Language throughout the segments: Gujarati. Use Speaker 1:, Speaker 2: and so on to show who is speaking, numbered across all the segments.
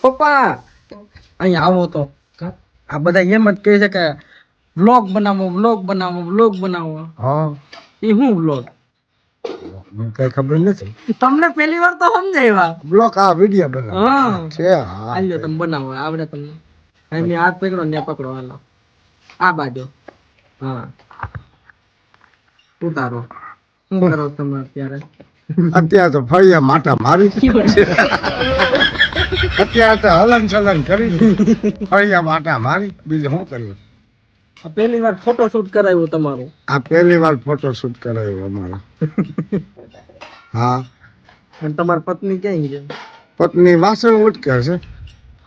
Speaker 1: પપ્પા અહીં આવો તો આ બધા એમ જ કહે છે કે વ્લોગ બનાવો.
Speaker 2: હા
Speaker 1: એ શું વ્લોગ?
Speaker 2: મને કઈ ખબર નથી.
Speaker 1: તમને પહેલી વાર તો સમજાવ્યા.
Speaker 2: બ્લોક આ વિડિયો બનાવ
Speaker 1: હા
Speaker 2: છે. હા
Speaker 1: હાલ્યો તમે બનાવો આવડે તમને. અહીં મેં હાથ પકડો ને પકડો હાલો આ બાજુ. હા ઉતારો. શું કરો તમે અત્યારે?
Speaker 2: અત્યારે તો ફળિયા માટા મારી અત્યારે તો હલન ચલન કરી ફળિયા માટા મારી બીજું શું કર્યું.
Speaker 1: પહેલી વાર ફોટો શૂટ કરાવ્યું તમારું.
Speaker 2: આ પહેલી વાર ફોટો શૂટ કરાયો અમારો. હા
Speaker 1: અને તમારી પત્ની ક્યાં છે?
Speaker 2: પત્ની વાસણ ઉટકે છે.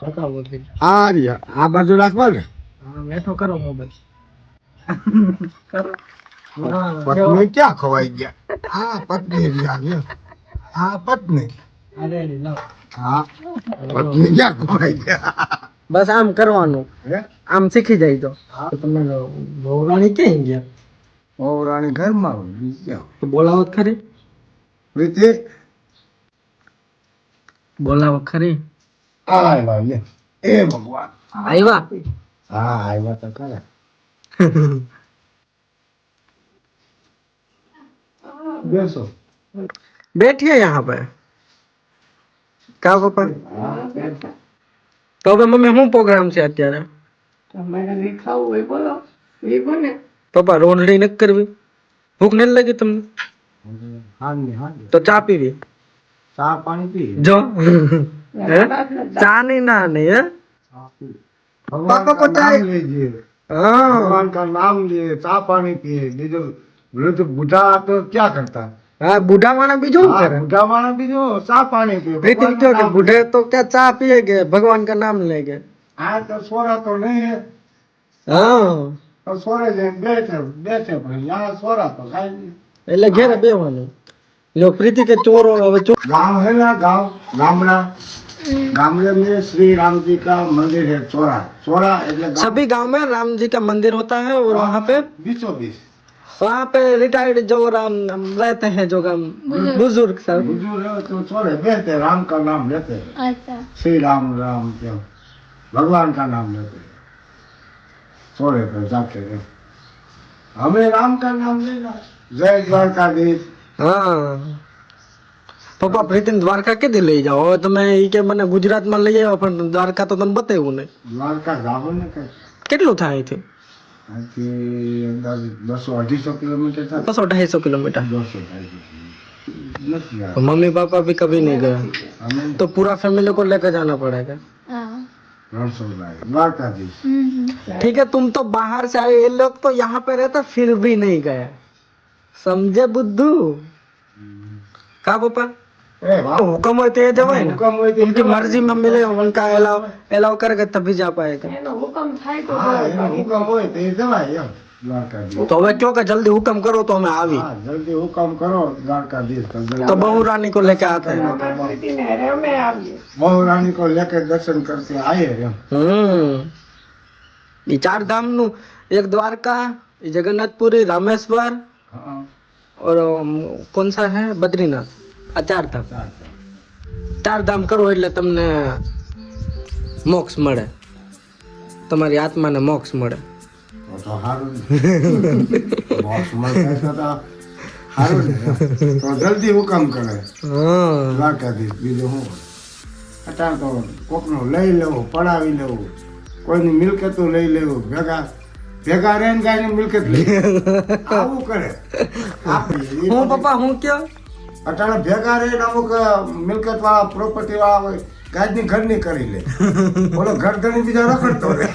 Speaker 1: બતાવો છે.
Speaker 2: આ રહ્યા આ બાજુ રાખવા ને.
Speaker 1: હા બેઠો કરો મોબાઈલ. કરો.
Speaker 2: પત્ની ક્યાં ખવાઈ ગયા? હા પત્ની રહ્યા. હા પત્ની.
Speaker 1: અરે લાવ.
Speaker 2: હા પત્ની ક્યાં ખવાઈ ગયા?
Speaker 1: બસ આમ કરવાનું.
Speaker 2: હે
Speaker 1: આમ શીખી જાય તો તમે વહુરાણી ક્યાં ગયા?
Speaker 2: રાણી ઘરમાં હોય બીજું
Speaker 1: તો બોલાવો તો ખરી.
Speaker 2: પ્રીતિ
Speaker 1: બોલાવો ખરી.
Speaker 2: આવ્યા લે એ ભગવાન
Speaker 1: આવ્યા.
Speaker 2: હા આવ્યા તો ખરા. બેસો
Speaker 1: बैठिए यहाँ पे. કા પપ્પા તો હવે મમ્મી શું પ્રોગ્રામ છે અત્યારે? પપ્પા રોટલી નથી કરવી? ભૂખ નથી લાગી તમને? તો ચા પીવી?
Speaker 2: ચા પાણી પી
Speaker 1: જો હે? ચા नहीं ना नहीं है.
Speaker 2: पापा को नाम लीजिए.
Speaker 1: हाँ
Speaker 2: भगवान का नाम लिए चा पानी पिए. बीजो वृद्ध बूढ़ा तो क्या करता?
Speaker 1: हाँ बूढ़ा माना बीजू
Speaker 2: हाँ,
Speaker 1: करे.
Speaker 2: बूढ़ा वाला भी जो चा पानी पिए.
Speaker 1: प्रीति
Speaker 2: भगवान
Speaker 1: क्यों
Speaker 2: का
Speaker 1: कि
Speaker 2: नाम
Speaker 1: बूढ़े तो क्या चाय पिएगे भगवान का नाम लेंगे.
Speaker 2: हाँ तो सोरा तो नहीं है.
Speaker 1: हाँ
Speaker 2: तो सोरे जैन बैठे भाई यहाँ सोरा तो खाई नहीं.
Speaker 1: એટલે ઘેર બેવાનું. લો પ્રીતિ કે ચોરો હવે ચોર.
Speaker 2: गांव है ना गामड़ा गामड़े में श्री राम जी का मंदिर है. चोरा चोरा એટલે
Speaker 1: सभी गांव में राम जी का मंदिर होता है और वहाँ पे
Speaker 2: बीचों बीच
Speaker 1: वहाँ पे रिटायर्ड जो राम रहते हैं जो बुजुर्ग सब
Speaker 2: बुजुर्ग है तो चोरे बैठते राम का नाम लेते हैं.
Speaker 3: अच्छा
Speaker 2: श्री राम राम क्या भगवान का नाम लेते हैं. चोरे पे जाते हैं. हमें राम का नाम लेना. जय द्वारकाधीश.
Speaker 1: हाँ પપ્પા પ્રીતિને દ્વારકા કેદી લઈ જાઓ? હવે તમે ઈ કે મને ગુજરાતમાં લઈ આવ્યા પણ દ્વારકા તો તમે બતાવ્યું નહીં.
Speaker 2: द्वारका जाओ ने कहीं
Speaker 1: કેટલું થાય અહીંથી?
Speaker 2: कि अंदाज 200-250 किलोमीटर था.
Speaker 1: 200-250 किलोमीटर.
Speaker 2: 200 नहीं यार.
Speaker 1: मम्मी पापा भी कभी नहीं गए
Speaker 2: हमें
Speaker 1: तो पूरा फैमिली को लेकर जाना पड़ेगा.
Speaker 3: हाँ
Speaker 2: 300 लाए द्वारकाधीश.
Speaker 1: ठीक है तुम तो बाहर से आए ये लोग तो यहाँ पे रहते फिर भी नहीं गए. समझे बुद्धू? का पापा
Speaker 2: ए वाह
Speaker 1: हुक्म હોય તો એ જવાય ને.
Speaker 2: हुक्म हुए तो
Speaker 1: उनकी मर्जी में मिले उनका अलाउ करके तभी जा पाएगा.
Speaker 2: हाँ एनो हुक्म हुए तो ये जवाय एम द्वारकाधीश.
Speaker 1: तो હવે કયો કે જલ્દી હુકમ કરો તો અમે આવી.
Speaker 2: हाँ जल्दी हुक्म करो द्वारकाधीश का.
Speaker 1: तो बहू रानी को लेके आते हैं.
Speaker 2: बहु रानी को लेकर दर्शन करके आए एम.
Speaker 1: ये चार धाम નું एक द्वारका, जगन्नाथपुरी, रामेश्वर
Speaker 2: हाँ
Speaker 1: और कौन सा है बद्रीनाथ. આ ચાર ધામ. ચાર ધામ કરો એટલે તમને મોક્ષ મળે. તમારી આત્માને મોક્ષ મળે.
Speaker 2: तो हारून बॉक्स में कैसा था हारून तो जल्दी हुक्म करे
Speaker 1: હા
Speaker 2: દ્વારકાધીશ. બીજું હું અત્યારે તો કોકનું લઈ લેવું પડાવી લેવું કોઈની મિલકતો લઈ લેવું ભેગા રહીને ગાયની મિલકત લઈ આવું કરે આપણી
Speaker 1: હું પપ્પા હું કયો
Speaker 2: અત્યારે ભેગા રહીને અમુક મિલકત વાળા પ્રોપર્ટી વાળા હોય ગાયની ઘરની કરી લે બોલો ઘર ધણી બીજા રખડતો રહે.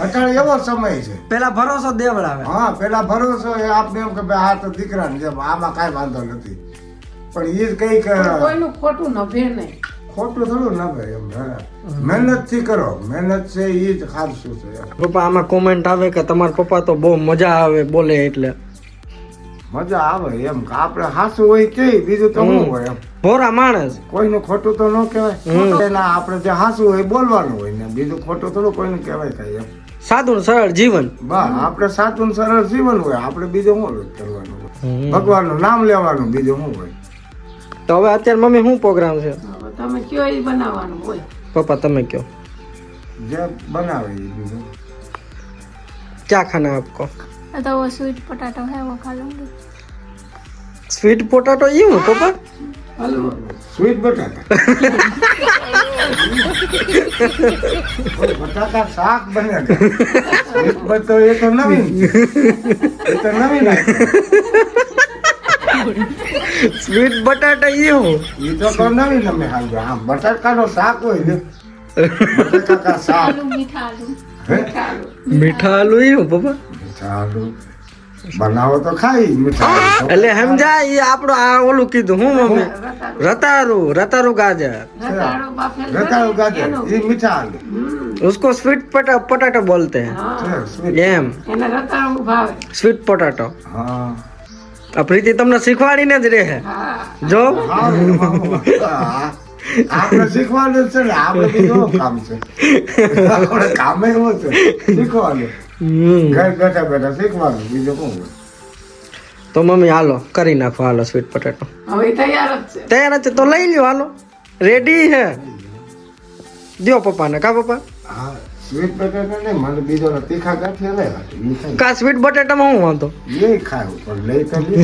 Speaker 2: અત્યારે એવો સમય છે.
Speaker 1: પેલા ભરોસો દેવડાવે.
Speaker 2: હા પેલા ભરોસો એ આપને એમ કે ભાઈ આ તો દીકરાને જેમ આમાં કાંઈ વાંધો નથી પણ એ જ કઈ
Speaker 4: કોઈનું ખોટું ન ભે નહીં.
Speaker 2: ખોટું થોડું ના ભાઈ એમ મહેનત થી કરો. મહેનત છે એ જ ખાસું છે એમ.
Speaker 1: પપ્પા આમાં કોમેન્ટ આવે કે તમારા પપ્પા તો બહુ મજા આવે બોલે એટલે.
Speaker 2: મજા આવે એમ કે આપણે હાસું હોય કે બીજું તો શું હોય એમ.
Speaker 1: ભોરા માણસ.
Speaker 2: કોઈનું ખોટું તો ન કહેવાય. એના આપણે જે હાસું હોય બોલવાનું હોય ને બીજું ખોટું થોડું કોઈને કહેવાય કઈ એમ.
Speaker 1: સાદું સરળ જીવન.
Speaker 2: બસ આપણે સાચું ને સરળ જીવન હોય આપણે બીજું શું કરવાનું હોય. ભગવાનનું નામ લેવાનું બીજું શું હોય.
Speaker 1: તો હવે અત્યારે મમ્મી શું પ્રોગ્રામ છે?
Speaker 4: હવે તમે કયો એ બનાવવાનું હોય.
Speaker 1: पापा તમે क्यों
Speaker 2: જે બનાવે એ બીજું
Speaker 1: क्या खाना है आपको
Speaker 3: तो वो स्वीट पोटैटो है वो खा लूंगी।
Speaker 1: स्वीट पोटैटो ये हूँ पापा
Speaker 2: સ્વીટ બટાકા બટાકા શાક બને છે. સ્વીટ બટો એ તો નવીન છે. એ તો નવીન
Speaker 1: स्वीट बटाटा ये हूँ
Speaker 2: એ તો કોઈ નવીન અમે ખાઈએ આ બટાકાનો શાક હોય ને બટાકા શાક
Speaker 3: आलू मीठा आलू
Speaker 2: હે
Speaker 1: मीठा आलू ये हूँ पापा
Speaker 2: મીઠા આલુ બનાવો તો ખાઈ મીઠા આલુ તો.
Speaker 1: એટલે સમજા એ આપણું આ ઓલું કીધું હું મમ્મી રતારું ગાજર
Speaker 4: રતાળો બાફેલ
Speaker 2: રતાળું ગાજર એ મીઠા આલુ
Speaker 1: उसको स्वीट पोटैटो बोलते हैं
Speaker 2: છે સ્વીટ
Speaker 1: એમ
Speaker 4: એને રતાળું ભાવે.
Speaker 1: સ્વીટ પોટેટો
Speaker 2: હા
Speaker 1: આ પ્રીતિ તમને શીખવાડીને જ રહે
Speaker 4: હા
Speaker 1: જો
Speaker 2: હા, આપણે શીખવાનું છે ને આપણે બીજું કામ છે આપણે કામે એવું છે શીખવાનું ઘર બેઠા બેઠા શીખવાનું બીજું શું હોય?
Speaker 1: તો મમ્મી હાલો કરી નાખો હાલો સ્વીટ પોટેટો
Speaker 4: હવે ઈ તૈયાર જ છે.
Speaker 1: તૈયાર જ છે તો લઈ લ્યો હાલો રેડી હે દો પપ્પાને કા પપ્પા
Speaker 2: હા સ્વીટ બટાકા ને મને બીજો તીખા ગાંઠિયા લેવા છે. ઈ ખાઈ
Speaker 1: કા સ્વીટ બટેટામાં હું વાંધો
Speaker 2: એ ખાવું પણ લઈ તો લે.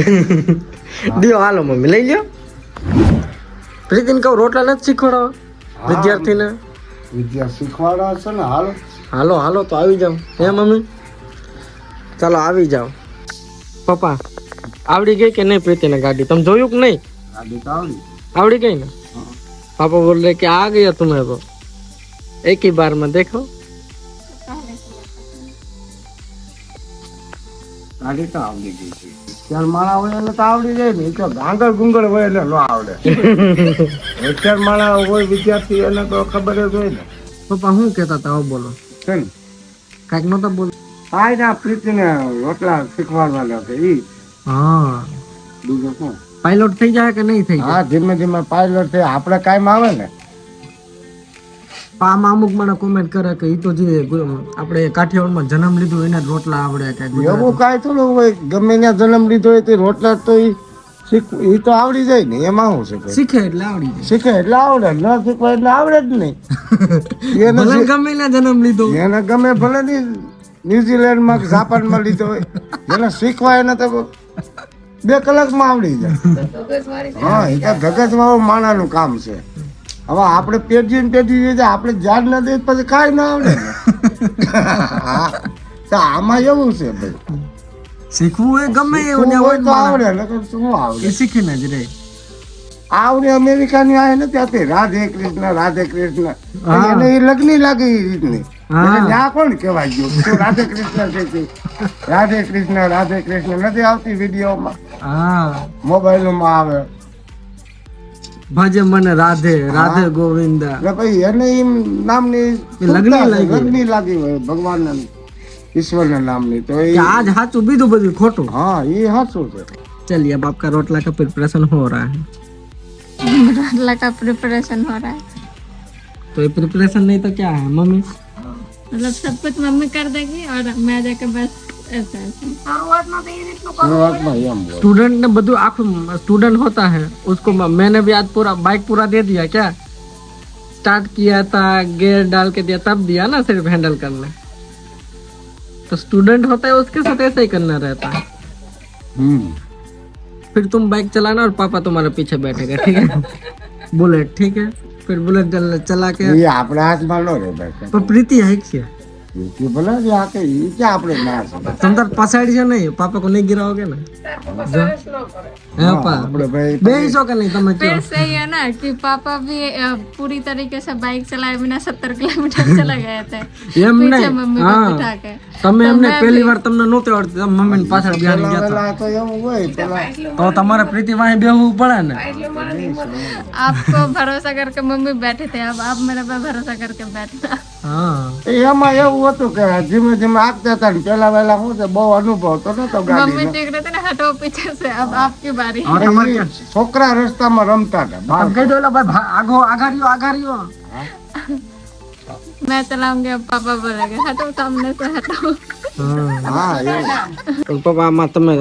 Speaker 1: દો હાલો મમ્મી લઈ લ્યો પ્રીતિને કહું રોટલા નથી શીખવાડવા વિદ્યાર્થીને
Speaker 2: વિદ્યા શીખવાડવા છે ને હાલો
Speaker 1: હાલો હાલો તો આવી જાઓ હે મમ્મી ચાલો આવી જાઓ પપ્પા આવડી ગઈ કે નહીં પ્રીતિને ગાડી તમે જોયું કે નહીં
Speaker 2: ગાડી તો આવડી
Speaker 1: आवड़ी गई ना पापा बोल रहे कि आ गया तुम्हें वो एक ही बार में देखो
Speaker 2: ગાડી તો આવડી ગઈ છે ચાર માળા હોય એટલે તો આવડી જાય ને એ તો ગાંગર ગુંગળ હોય એટલે ન આવડે ચાર માળા હોય વિદ્યાર્થી એને તો ખબર જ હોય ને
Speaker 1: पापा हूँ कहता था वो बोलो
Speaker 2: છે ને
Speaker 1: काक नो तो बोल
Speaker 2: કાંઈ ના પ્રીતિને રોટલા શીખવાડવાના છે ઈ
Speaker 1: हाँ
Speaker 2: બીજું શું
Speaker 1: पायलट થઈ જાય કે નહીં થઈ જાય
Speaker 2: હા ધીમે ધીમે પાયલોટ છે આપણે કાંઈ આવે ને
Speaker 1: આમાં અમુક મને કોમેન્ટ કરે કે ઈ તો જે આપણે કાઠિયાવાડમાં જન્મ લીધું એના જ રોટલા આવડે કે
Speaker 2: એવું કાંઈ થોડું હોય ગમે ત્યાં જન્મ લીધો હોય તે રોટલા તો ઈ એ તો આવડી જાય ને એમાં શું છે
Speaker 1: શીખે એટલે આવડી જાય
Speaker 2: શીખે એટલે આવડે ન શીખવાય એટલે આવડે જ નહીં એને
Speaker 1: ભલે ગમે ના જન્મ લીધો
Speaker 2: એને ગમે ભલે ની ન્યુઝીલેન્ડમાં કે જાપાનમાં લીધો હોય એને શીખવાય એને તો 2 કલાકમાં આવડી જાય હા એ તો ધગજવાળું માણાનું કામ છે હવે આપણે પેઢી ને પેઢી જઈએ આપણે જાણ ના દઈએ પછી કાંઈ ના આવડે ને હા, તો આમાં એવું છે ભાઈ
Speaker 1: શીખવું હોય ગમે
Speaker 2: શીખવું હોય તો આવડે નકર શું આવડે
Speaker 1: એ શીખીને જ રહે
Speaker 2: આવડે અમેરિકાની આવે ને ત્યાંથી રાધે કૃષ્ણ એને એ લગ્ની લાગે એ રીતની એટલે ત્યાં કોણ કહેવાય ગયું તું રાધે કૃષ્ણ છે કે રાધે કૃષ્ણ નથી આવતી વિડીયોમાં
Speaker 1: હા
Speaker 2: મોબાઈલમાં આવે
Speaker 1: ભજે મને રાધે રાધે ગોવિંદા
Speaker 2: એટલે પછી એને એમ નામની લગ્ની લાગી હોય ભગવાનના ઈશ્વરના નામની તો એ
Speaker 1: आज हाचू बीधु बधु खोटू
Speaker 2: હા એ સાચું છે
Speaker 1: चलिए अब आपका रोटला का प्रिपरेशन हो रहा है
Speaker 3: रोटला का प्रिपरेशन हो रहा है।
Speaker 1: तो ये प्रिपरेशन नहीं तो क्या है मम्मी
Speaker 3: मतलब सब कुछ मम्मी कर देगी और मैं जाकर बस ऐसा ऐसा
Speaker 2: શરૂઆતમાં એમ હોય
Speaker 1: स्टूडेंट ने बधु आखो स्टूडेंट होता है उसको मैंने भी आज पूरा बाइक पूरा दे दिया क्या स्टार्ट किया था गियर डाल के दिया तब दिया ना सिर्फ हैंडल करने तो स्टूडेंट होता है उसके साथ ऐसा ही करना रहता है फिर तुम बाइक चलाना और पापा तुम्हारे पीछे बैठेगा ठीक है बुलेट ठीक है फिर बुलेट चला के
Speaker 2: એ આપણા હાથમાં ન રહે ભાઈ
Speaker 1: पर प्रीति है क्या
Speaker 2: એ ભલે જ આ કે એ ક્યાં આપણે ના છે
Speaker 1: तुम तो पसाड़ी से नहीं पापा को नहीं गिराओगे ना जो है पा
Speaker 2: આપણે भाई
Speaker 1: बेहिसो का नहीं तुम्हें
Speaker 3: फिर
Speaker 1: क्यों
Speaker 3: सही है ना कि पापा भी पूरी तरीके से बाइक चलाए बिना 70 किलोमीटर चले गए थे
Speaker 1: એમ
Speaker 3: पीछे
Speaker 1: નહીં
Speaker 3: मम्मी को
Speaker 1: હા
Speaker 3: बिठा के
Speaker 1: તમે એમને પહેલી વાર તમને નહોતી આવડતી તમે મમ્મીને પાછળ બેહાડી ગયા
Speaker 2: પેલા તો એવું હોય પેલા
Speaker 1: તો તમારે પ્રીતિ વાહે બેહવું પડે ને
Speaker 3: आपको भरोसा करके मम्मी बैठे थे अब आप मेरे पे भरोसा करके बैठना
Speaker 1: હા
Speaker 2: એમાં એવું હતું કે ધીમે ધીમે આગતા હતા ને પેલા વહેલા શું છે બહુ અનુભવ તો નતો
Speaker 3: मम्मी
Speaker 2: ગાડીનો
Speaker 3: देख रहे थे ना हटो पीछे से अब आपकी बारी
Speaker 1: और તમારે क्या
Speaker 2: છોકરા રસ્તામાં રમતા હતા
Speaker 1: તમે કહી દો એટલે ભાઈ આગો આગારીઓ
Speaker 3: मैं चलाऊंगी अब पापा बोलेंगे हटो सामने से हटो
Speaker 2: હા એવું
Speaker 1: પણ પપ્પા આમાં તમે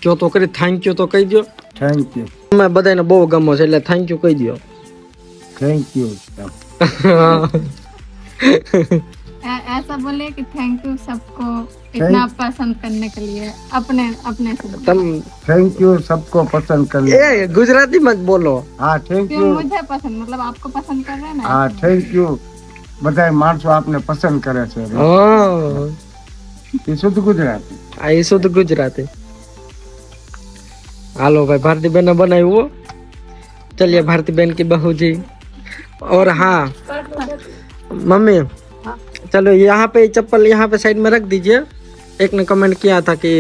Speaker 1: કયો તો કરી થેન્ક યુ તો કહી દો
Speaker 2: થેન્ક યુ
Speaker 1: તમે બધાને બહુ ગમો છે એટલે થેન્ક યુ કહી દો
Speaker 2: થેન્ક યુ
Speaker 3: ऐसा बोले कि थैंक यू सबको इतना पसंद करने के लिए अपने अपने से बोलो।
Speaker 1: તમ
Speaker 2: थैंक यू सबको पसंद कर
Speaker 1: એ ગુજરાતીમાં જ બોલો.
Speaker 2: हाँ थैंक
Speaker 3: क्यों
Speaker 2: यू
Speaker 3: मुझे पसंद मतलब आपको पसंद कर रहे हैं ना।
Speaker 2: हाँ थैंक यू બધા માણસો આપને પસંદ કરે છે
Speaker 1: હા
Speaker 2: એ શુદ્ધ ગુજરાતી
Speaker 1: આ એ શુદ્ધ ગુજરાતી. હાલો भाई भारती बहन ने बनाई वो. चलिए भारती बहन की बहू जी. और हाँ मम्मी चलो यहाँ पे चप्पल यहाँ पे साइड में रख दीजिए. एक ने कमेंट किया था कि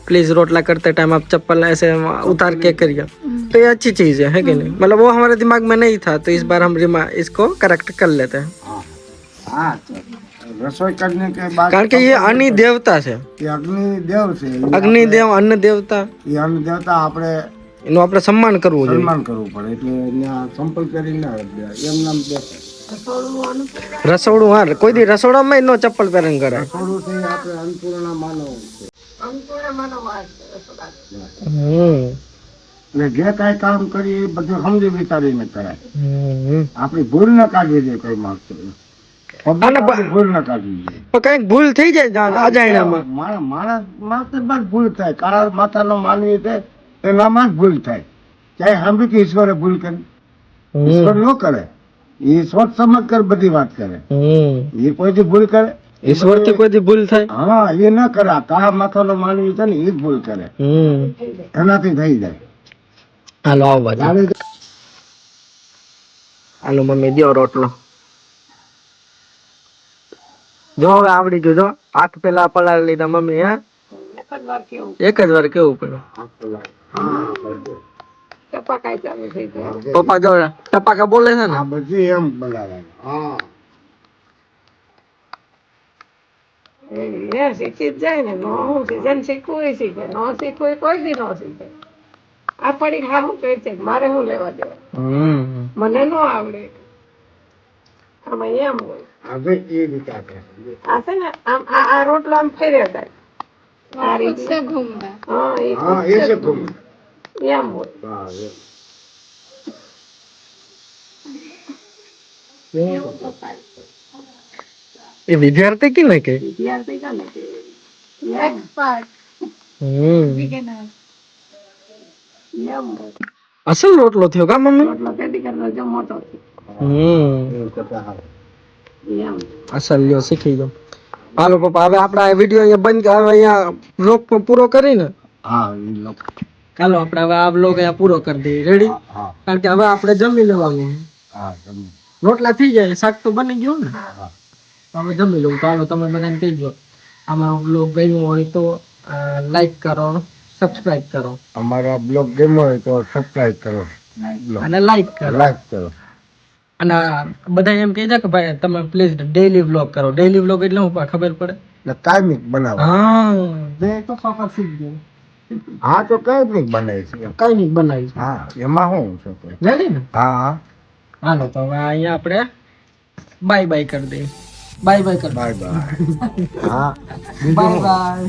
Speaker 1: प्लीज रोटला करते टाइम आप चप्पल ऐसे उतार के करिए. तो ये अच्छी चीज है कि नहीं. मतलब वो हमारे दिमाग में नहीं था तो इस बार हम इसको करेक्ट कर लेते हैं.
Speaker 2: हाँ रसोई करने के बाद
Speaker 1: કારણ કે એ અગ્નિ દેવતા છે.
Speaker 2: એ અગ્નિદેવ છે
Speaker 1: અગ્નિદેવ અન્ન દેવતા
Speaker 2: એ અન્ન દેવતા આપણે
Speaker 1: એનું આપણે સન્માન કરવું જોઈએ.
Speaker 2: સન્માન કરવું પડે એટલે ત્યાં સંપલ કરીને એમ નામ બેસે
Speaker 1: રસોડું હા કોઈ દી રસોડામાં નો ચપ્પલ પહેરીને કરે.
Speaker 2: થોડું થઈ આપણે અન્નપૂર્ણા માનો છે એટલે જે કાંઈ કામ કરીએ એ બધું સમજી વિચારીને કરાય. આપણી ભૂલ ન કાઢવી જોઈએ કોઈ માણસો ભૂલ ન કાઢવી જોઈએ.
Speaker 1: પણ કઈક ભૂલ થઈ જાય અજાણ્યામાં.
Speaker 2: માણસ માત્ર ભૂલ થાય કાળા માથાનો માનવી છે એનામાં જ ભૂલ થાય. ક્યાંય સાંભળ્યું કે ઈશ્વરે ભૂલ કરી? ઈશ્વર ન કરે. એ સોચ સમજ કર બધી વાત કરે. એ કોઈથી ભૂલ કરે?
Speaker 1: ઈશ્વર થી કોઈ દી ભૂલ થાય?
Speaker 2: હા એ ન કરે. આ કાળા માથાનો માનવી છે ને એ જ ભૂલ કરે. એનાથી થઈ જાય.
Speaker 1: હાલો આવો બાજુ. હાલો મમ્મી દ્યો રોટલો. જો હવે આવડી ગયું. જો હાથ પેલા પલાળી લીધા મમ્મી. હે એક જ વાર કેવું પડ્યું. પપ્પા જો ટપાકા બોલે છે ને.
Speaker 2: આ બધી એમ બનાવે. હા
Speaker 4: એ શીખી જ જાય ને નો હું જેને શીખવું એ શીખે નો શીખવું એ કોઈ દી નો શીખે. આ પડી ખાવું કહે છે મારે શું લેવા દેવા મને નો આવડે. આમાં એમ હોય
Speaker 2: હવે એ રીતે
Speaker 4: આ છે ને આમ આ રોટલો આમ ફેર્યા થાય આ
Speaker 3: खुद
Speaker 4: રીતે
Speaker 3: से घूमना।
Speaker 4: હા એ
Speaker 2: હા એ છે ગુમ.
Speaker 4: એમ હોય.
Speaker 2: હા એ
Speaker 1: એ વિદ્યાર્થી કે ને કે
Speaker 4: વિદ્યાર્થી કાને કે
Speaker 3: एक्सपर्ट बिगिनर।
Speaker 4: એમ હોય.
Speaker 1: અસલ રોટલો થયો કા મમ્મી.
Speaker 4: રોટલો કેદી કરતો જો મોટો છે એમ.
Speaker 1: અસલ લ્યો શીખી ગયો. હાલો પપ્પા હવે આપડા આ વિડીયો અહીંયા બંધ હવે અહીંયા બ્લોગ પૂરો કરીને.
Speaker 2: હા એ લોકો
Speaker 1: ચાલો આપણે હવે આ બ્લોગ અહીંયા પૂરો કરી દઈએ. રેડી?
Speaker 2: હા
Speaker 1: કારણ કે હવે આપણે જમી લેવાનું.
Speaker 2: હા તમે
Speaker 1: રોટલા થઈ જાય શાક તો બની ગયું ને.
Speaker 2: હા
Speaker 1: હવે જમી લઉં. તો હાલો તમે બધાને કહેજો આમાં બ્લોગ ગમ્યો હોય તો લાઈક કરો, સબસ્ક્રાઇબ કરો
Speaker 2: અમારો બ્લોગ ગમ્યો હોય તો સબસ્ક્રાઇબ કરો
Speaker 1: અને લાઈક કરો.
Speaker 2: લાઈક કરો.
Speaker 1: અને બધા એમ કહે છે કે ભાઈ તમે પ્લીઝ ડેઈલી વ્લોગ કરો. ડેઈલી વ્લોગ એટલે હું ખબર પડે.
Speaker 2: એટલે કાયમિક બનાવો.
Speaker 1: હા બે તો પાપા શીખ ગયો.
Speaker 2: હા તો કાયમિક બનાવી છે.
Speaker 1: કઈ નહીં બનાવી.
Speaker 2: હા એમાં શું છે કોઈ?
Speaker 1: રેડી ને?
Speaker 2: હા હા
Speaker 1: હાલો તો હવે અહીંયા આપણે બાય બાય કરી દઈએ. બાય બાય કરી
Speaker 2: બાય બાય. હા
Speaker 1: બાય બાય.